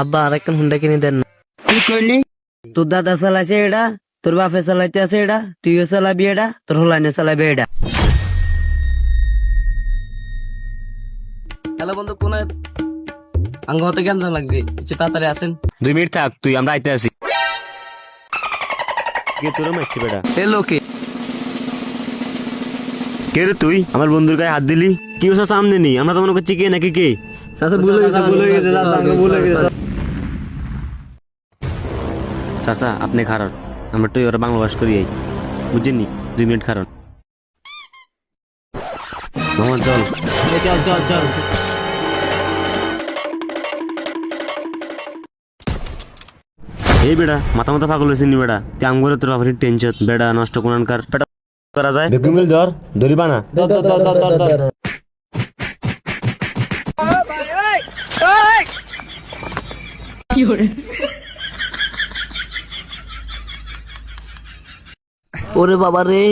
আব্বা আরেকখান হুন্ডা কিনে দেন না। কি করলি? তোর দাদা চালাইছে এটা, তোর বাপে চালাইতে আছে এটা, তুইও চালাবি এটা, তোর হলাইনে চালাবি এটা। হ্যালো বন্ধু, কোন আঙ্গ হতে কেমন লাগছে? একটু তাড়াতাড়ি আসেন। 2 মিনিট থাক, তুই আমরা আইতে আসি। কে তোরা মারছি বেটা? এলো কে? কে রে তুই? আমার বন্ধুর গায়ে হাত দিলি? কি ওসব সামনে নেই, আমরা তো মনে করছি কে নাকি কে। চাচা আপনি খারাপ, আমরা তুই ওরা বাংলা ভাষ করি আই, বুঝছেন 2 মিনিট খারাপ। মামা চল চল চল চল। এই বেড়া মাথা মাথা পাগল হয়েছিস নি বেড়া? তুই আম করে তোর বাবার টেনশন বেড়া নষ্ট কোনানকার পেটা করা যায়। বেগুমিল ধর ধরিবা না। ওরে বাবা রে।